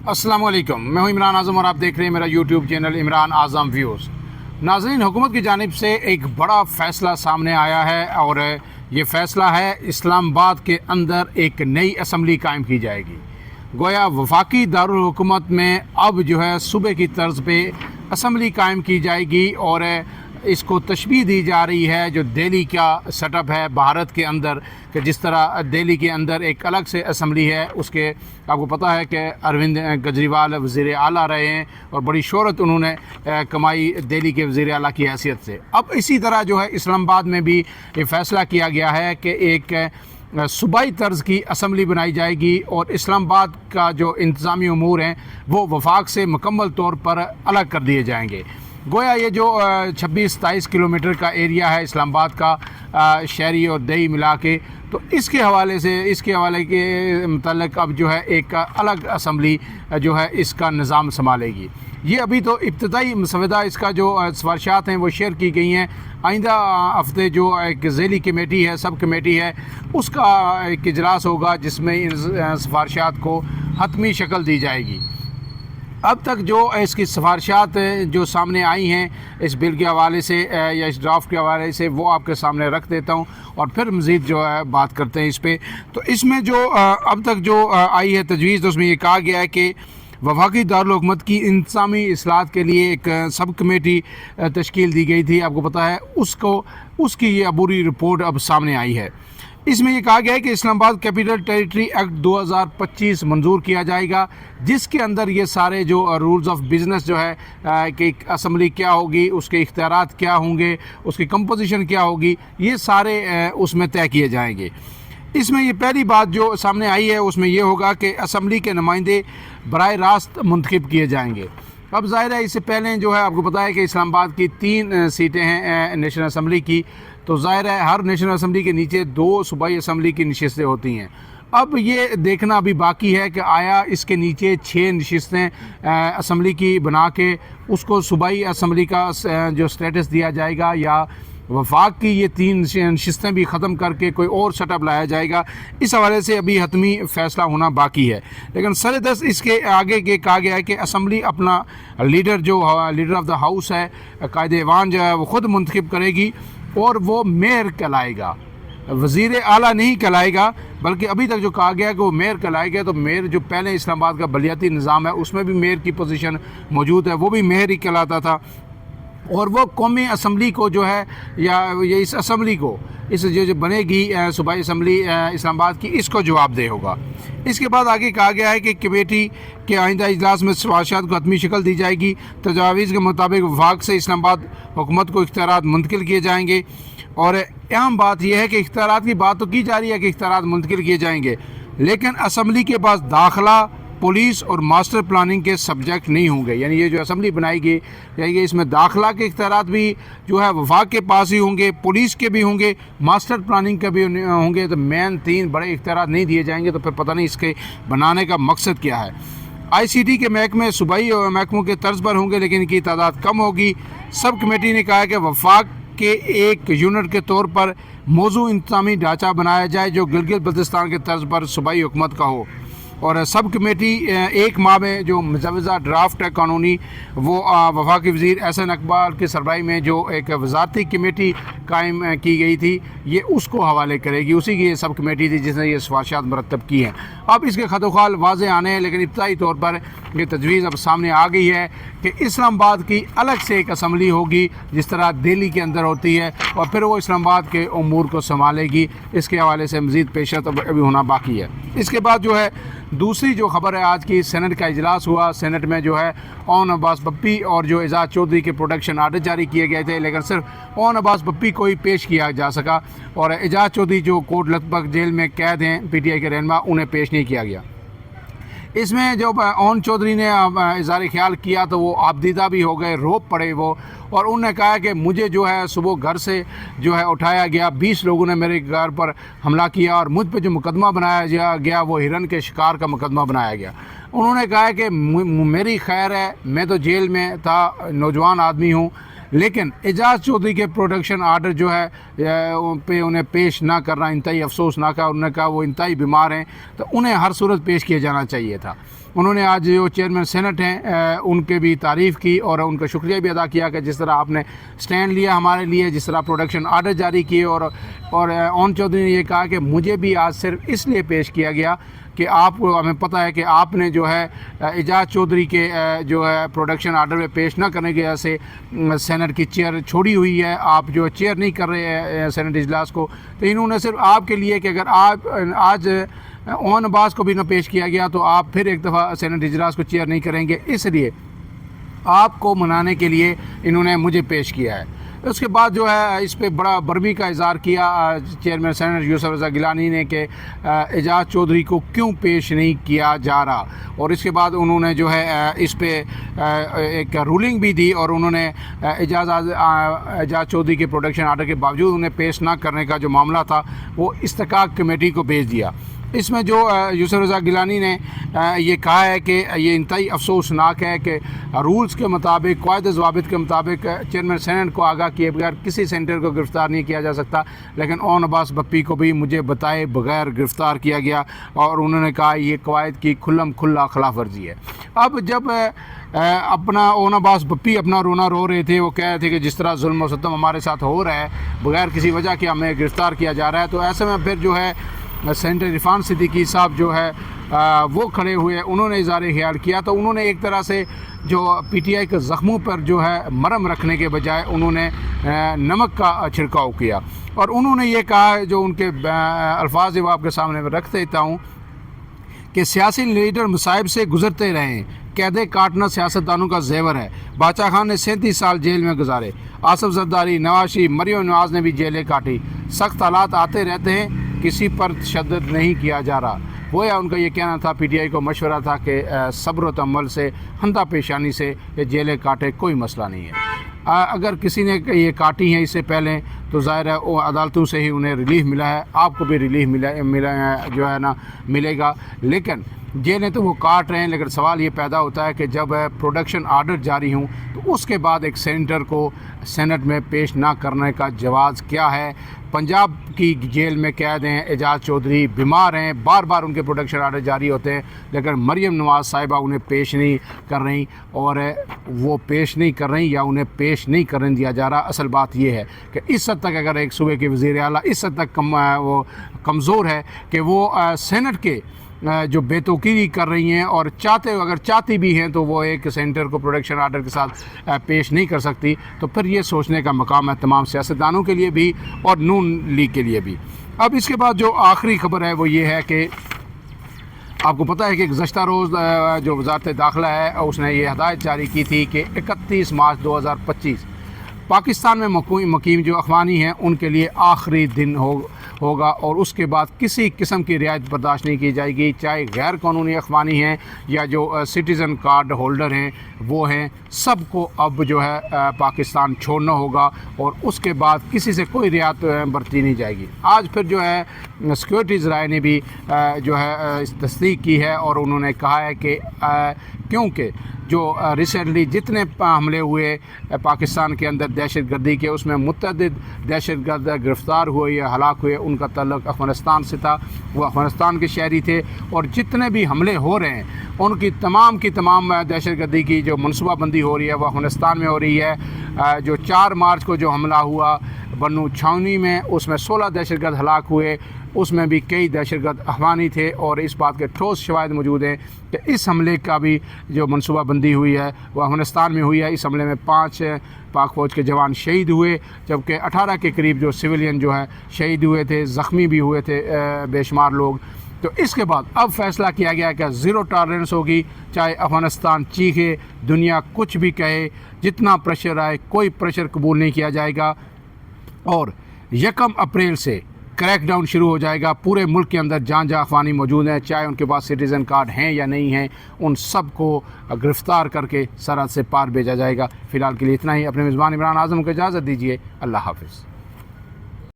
अस्सलाम वालेकुम, मैं हूं इमरान आज़म और आप देख रहे हैं मेरा यूट्यूब चैनल इमरान आज़म व्यूज़। नाज़रीन, हुकूमत की जानिब से एक बड़ा फ़ैसला सामने आया है और ये फ़ैसला है इस्लामाबाद के अंदर एक नई असम्बली कायम की जाएगी। गोया वफाकी दारुल हुकूमत में अब जो है सूबे की तर्ज पे असम्बली कायम की जाएगी और इसको तशबीह दी जा रही है जो दिल्ली का सेटअप है भारत के अंदर, कि जिस तरह दिल्ली के अंदर एक अलग से असम्बली है। उसके आपको पता है कि अरविंद केजरीवाल वज़ीर आला रहे हैं और बड़ी शोहरत उन्होंने कमाई दिल्ली के वज़ीर आला की हैसियत से। अब इसी तरह जो है इस्लामाबाद में भी ये फ़ैसला किया गया है कि एक सूबाई तर्ज की असम्बली बनाई जाएगी और इस्लामाबाद का जो इंतज़ामी अमूर हैं वो वफाक से मुकम्मल तौर पर अलग कर दिए जाएंगे। गोया ये जो 26-27 किलोमीटर का एरिया है इस्लामाबाद का, शहरी और दही मिला के, तो इसके हवाले के मतलब अब जो है एक अलग असम्बली जो है इसका निज़ाम संभालेगी। ये अभी तो इब्तदाई मसवदा इसका जो सिफारिशात हैं वो शेयर की गई हैं। आइंदा हफ्ते जो एक ज़ेली कमेटी है, सब कमेटी है, उसका एक इजलास होगा जिसमें इन सिफारिशात को हतमी शक्ल दी जाएगी। अब तक जो इसकी सिफारिशात जो सामने आई हैं इस बिल के हवाले से या इस ड्राफ्ट के हवाले से, वो आपके सामने रख देता हूं और फिर मज़ीद जो है बात करते हैं इस पे। तो इसमें जो अब तक जो आई है तजवीज़, तो उसमें ये कहा गया है कि वफाकी दारुल हुकूमत की इंतज़ामी इस्लाहत के लिए एक सब कमेटी तश्कील दी गई थी, आपको पता है, उसकी ये अबूरी रिपोर्ट अब सामने आई है। इसमें यह कहा गया है कि इस्लामाबाद कैपिटल टेरिटरी एक्ट 2025 मंजूर किया जाएगा, जिसके अंदर ये सारे जो रूल्स ऑफ बिज़नेस जो है कि असम्बली क्या होगी, उसके इख्तियारात क्या होंगे, उसकी कंपोजिशन क्या होगी, ये सारे उसमें तय किए जाएंगे। इसमें ये पहली बात जो सामने आई है उसमें ये होगा कि असम्बली के नुमाइंदे बराह रास्त मुंतखब किए जाएंगे। अब ज़ाहिर है इससे पहले जो है आपको पता है कि इस्लामाबाद की 3 सीटें हैं नेशनल असम्बली की, तो ज़ाहिर है हर नेशनल असम्बली के नीचे 2 सूबाई असम्बली की नशिस्तें होती हैं। अब ये देखना अभी बाकी है कि आया इसके नीचे 6 नशिस्तें असम्बली की बना के उसको सूबाई असम्बली का जो स्टेटस दिया जाएगा, या वफाक की ये 3 नशिस्तें भी ख़त्म करके कोई और सेटअप लाया जाएगा। इस हवाले से अभी हतमी फ़ैसला होना बाकी है। लेकिन सर-ए-दस्त इसके आगे के कहा गया है कि असम्बली अपना लीडर जो लीडर ऑफ द हाउस है, कायदे-ए-वान जो है, वो ख़ुद मुंतखब करेगी और वो मेयर कहलाएगा, वज़ीर आला नहीं कहलाएगा। बल्कि अभी तक जो कहा गया है कि वो मेयर कहलाएगा, तो मेयर जो पहले इस्लामाबाद का बलियाती निज़ाम है उसमें भी मेयर की पोजीशन मौजूद है, वो भी मेयर ही कहलाता था। और वो कौमी असम्बली को जो है, या ये इस असम्बली को, इस जो बनेगी सूबाई असम्बली इस्लामाबाद की, इसको जवाबदेह होगा। इसके बाद आगे कहा गया है कि कमेटी के आइंदा इजलास में सिफारिशात को हतमी शक्ल दी जाएगी। तजावीज़ के मुताबिक वफाक से इस्लामाबाद हुकूमत को इख्तियारात मुंतकिल किए जाएंगे। और अहम बात यह है कि इख्तियारात की बात तो की जा रही है कि इख्तियारात मुंतकिल किए जाएंगे, लेकिन असम्बली के पास दाखिला, पुलिस और मास्टर प्लानिंग के सब्जेक्ट नहीं होंगे। यानी ये जो असम्बली बनाएगी जाएगी, इसमें दाखिला के इख्तियारात भी जो है वफाक के पास ही होंगे, पुलिस के भी होंगे, मास्टर प्लानिंग के भी होंगे। तो मेन 3 बड़े इख्तियारात नहीं दिए जाएंगे, तो फिर पता नहीं इसके बनाने का मकसद क्या है। ICT के महकमे सूबाई महकमों के तर्ज पर होंगे, लेकिन इनकी तादाद कम होगी। सब कमेटी ने कहा है कि वफाक के एक यूनिट के तौर पर मौजू इंतज़ामी ढांचा बनाया जाए जो गिलगित बल्तिस्तान के तर्ज पर सूबाई हुकूमत का हो। और सब कमेटी 1 माह में जो मुजव्वज़ा ड्राफ्ट है कानूनी, वो वफाकी वज़ीर एहसन इकबाल की सरबराही में जो एक वज़ारती कमेटी कायम की गई थी, ये उसको हवाले करेगी। उसी की ये सब कमेटी थी जिसने ये सिफारिशात मुरतब की हैं। अब इसके खतोखाल वाज़े आने हैं, लेकिन इब्तदाई तौर पर ये तजवीज़ अब सामने आ गई है कि इस्लामाबाद की अलग से एक असम्बली होगी जिस तरह दिल्ली के अंदर होती है, और फिर वो इस्लामाबाद के उमूर को संभालेगी। इसके हवाले से मज़ीद पेशरत अभी होना बाकी है। इसके बाद जो है दूसरी जो खबर है, आज की सेनेट का इजलास हुआ। सेनेट में जो है ओन अब्बास पप्पी और जो एजाज चौधरी के प्रोटेक्शन आर्डर जारी किए गए थे, लेकिन सिर्फ ओन अब्बास पप्पी को ही पेश किया जा सका और एजाज चौधरी जो कोट लखपत जेल में कैद हैं PTI के रहनुमा, उन्हें पेश नहीं किया गया। इसमें जो ओन चौधरी ने इज़हार ख्याल किया तो वो आपदीदा भी हो गए, रोप पड़े वो, और उन्होंने कहा कि मुझे जो है सुबह घर से जो है उठाया गया, 20 लोगों ने मेरे घर पर हमला किया और मुझ पर जो मुकदमा बनाया गया वो हिरन के शिकार का मुकदमा बनाया गया। उन्होंने कहा कि मेरी खैर है, मैं तो जेल में था, नौजवान आदमी हूँ, لیکن اعجاز چودھری کے پروڈکشن آرڈر جو ہے پہ انہیں پیش نہ کرنا انتہائی افسوسناک ہے۔ انہوں نے کہا وہ انتہائی بیمار ہیں تو انہیں ہر صورت پیش کیا جانا چاہیے تھا۔ انہوں نے آج جو چیئرمین سینٹ ہیں ان کے بھی تعریف کی اور ان کا شکریہ بھی ادا کیا کہ جس طرح آپ نے سٹینڈ لیا ہمارے لیے، جس طرح پروڈکشن آرڈر جاری کیے، اور اون چودھری نے یہ کہا کہ مجھے بھی آج صرف اس لیے پیش کیا گیا کہ آپ کو، ہمیں پتہ ہے کہ آپ نے جو ہے اعجاز چودھری کے جو ہے پروڈکشن آرڈر میں پیش نہ کرنے کی وجہ سے سینٹ کی چیئر چھوڑی ہوئی ہے، آپ جو چیئر نہیں کر رہے ہیں سینٹ اجلاس کو، تو انہوں نے صرف آپ کے لیے کہ اگر آپ آج اون عباس کو بھی نہ پیش کیا گیا تو آپ پھر ایک دفعہ سینٹ اجلاس کو چیئر نہیں کریں گے، اس لیے آپ کو منانے کے لیے انہوں نے مجھے پیش کیا ہے۔ اس کے بعد جو ہے اس پہ بڑا برمی کا اظہار کیا چیئرمین سینٹ یوسف رضا گیلانی نے کہ اعجاز چودھری کو کیوں پیش نہیں کیا جا رہا، اور اس کے بعد انہوں نے جو ہے اس پہ ایک رولنگ بھی دی، اور انہوں نے اعجاز چودھری کے پروڈکشن آرڈر کے باوجود انہیں پیش نہ کرنے کا جو معاملہ تھا وہ استحقاق کمیٹی کو بھیج دیا۔ اس میں جو یوسف رضا گیلانی نے یہ کہا ہے کہ یہ انتہائی افسوسناک ہے کہ رولز کے مطابق، قواعد ضوابط کے مطابق چیئرمین سینٹ کو آگاہ کیے بغیر کسی سینٹر کو گرفتار نہیں کیا جا سکتا، لیکن اون عباس بپی کو بھی مجھے بتائے بغیر گرفتار کیا گیا، اور انہوں نے کہا یہ قواعد کی کھلم کھلا خلاف ورزی ہے۔ اب جب اپنا اون عباس بپی اپنا رونا رو رہے تھے، وہ کہہ رہے تھے کہ جس طرح ظلم و ستم ہمارے ساتھ ہو رہا ہے بغیر کسی وجہ کے ہمیں گرفتار کیا جا رہا ہے، تو ایسے میں پھر جو ہے سینٹر عرفان صدیقی صاحب جو ہے وہ کھڑے ہوئے، انہوں نے اظہار خیال کیا، تو انہوں نے ایک طرح سے جو پی ٹی آئی کے زخموں پر جو ہے مرہم رکھنے کے بجائے انہوں نے نمک کا چھڑکاؤ کیا، اور انہوں نے یہ کہا جو ان کے الفاظ وہ آپ کے سامنے میں رکھ دیتا ہوں کہ سیاسی لیڈر مصائب سے گزرتے رہے ہیں، قیدیں کاٹنا سیاستدانوں کا زیور ہے۔ باچا خان نے 37 سال جیل میں گزارے، آصف زرداری، نواز شریف، مریم نواز نے بھی جیلیں کاٹی، سخت حالات آتے رہتے ہیں، کسی پر تشدد نہیں کیا جا رہا۔ گویا ان کا یہ کہنا تھا، پی ٹی آئی کو مشورہ تھا کہ صبر و تحمل سے، ہندا پیشانی سے یہ جیلیں کاٹے، کوئی مسئلہ نہیں ہے۔ اگر کسی نے یہ کاٹی ہیں اس سے پہلے تو ظاہر ہے وہ عدالتوں سے ہی انہیں ریلیف ملا ہے، آپ کو بھی ریلیف جو ہے نا ملے گا، لیکن جیلیں تو وہ کاٹ رہے ہیں، لیکن سوال یہ پیدا ہوتا ہے کہ جب پروڈکشن آرڈر جاری ہوں تو اس کے بعد ایک سینٹر کو سینٹ میں پیش نہ کرنے کا جواز کیا ہے؟ پنجاب کی جیل میں قید ہیں اعجاز چودھری، بیمار ہیں، بار بار ان کے پروڈکشن آرڈر جاری ہوتے ہیں، لیکن مریم نواز صاحبہ انہیں پیش نہیں کر رہی، اور وہ پیش نہیں کر رہی یا انہیں پیش نہیں کرنے دیا جا رہا۔ اصل بات یہ ہے کہ اس حد تک اگر ایک صوبے کے وزیر اعلیٰ اس حد تک وہ کمزور ہے کہ وہ سینٹ کے جو بے توقیری کر رہی ہیں، اور اگر چاہتی بھی ہیں تو وہ ایک سینٹر کو پروڈکشن آرڈر کے ساتھ پیش نہیں کر سکتی، تو پھر یہ سوچنے کا مقام ہے تمام سیاستدانوں کے لیے بھی اور نون لیگ کے لیے بھی۔ اب اس کے بعد جو آخری خبر ہے وہ یہ ہے کہ آپ کو پتہ ہے کہ گزشتہ روز جو وزارت داخلہ ہے اس نے یہ ہدایت جاری کی تھی کہ 31 مارچ 2025 پاکستان میں مقیم جو افغانی ہیں ان کے لیے آخری دن ہوگا، اور اس کے بعد کسی قسم کی رعایت برداشت نہیں کی جائے گی، چاہے غیر قانونی افغانی ہیں یا جو سٹیزن کارڈ ہولڈر ہیں وہ ہیں، سب کو اب جو ہے پاکستان چھوڑنا ہوگا، اور اس کے بعد کسی سے کوئی رعایت برتی نہیں جائے گی۔ آج پھر جو ہے سیکورٹیز رائے نے بھی جو ہے تصدیق کی ہے، اور انہوں نے کہا ہے کہ کیونکہ جو ریسنٹلی جتنے حملے ہوئے پاکستان کے اندر دہشت گردی کے، اس میں متعدد دہشت گرد گرفتار ہوئے یا ہلاک ہوئے، ان کا تعلق افغانستان سے تھا، وہ افغانستان کے شہری تھے، اور جتنے بھی حملے ہو رہے ہیں ان کی تمام دہشت گردی کی جو منصوبہ بندی ہو رہی ہے وہ افغانستان میں ہو رہی ہے۔ جو 4 مارچ کو جو حملہ ہوا بنو چھاونی میں، اس میں 16 دہشت گرد ہلاک ہوئے، اس میں بھی کئی دہشت گرد افغانی تھے، اور اس بات کے ٹھوس شواہد موجود ہیں کہ اس حملے کا بھی جو منصوبہ بندی ہوئی ہے وہ افغانستان میں ہوئی ہے۔ اس حملے میں 5 پاک فوج کے جوان شہید ہوئے، جبکہ 18 کے قریب جو سویلین جو ہے شہید ہوئے تھے، زخمی بھی ہوئے تھے بے شمار لوگ۔ تو اس کے بعد اب فیصلہ کیا گیا کہ زیرو ٹالرنس ہوگی، چاہے افغانستان چیخے، دنیا کچھ بھی کہے، جتنا پریشر آئے، کوئی پریشر قبول نہیں کیا جائے گا، اور 1 اپریل سے کریک ڈاؤن شروع ہو جائے گا پورے ملک کے اندر۔ جہاں افغانی موجود ہیں، چاہے ان کے پاس سٹیزن کارڈ ہیں یا نہیں ہیں، ان سب کو گرفتار کر کے سرحد سے پار بھیجا جائے گا۔ فی الحال کے لیے اتنا ہی۔ اپنے میزبان عمران اعظم کو اجازت دیجیے، اللہ حافظ۔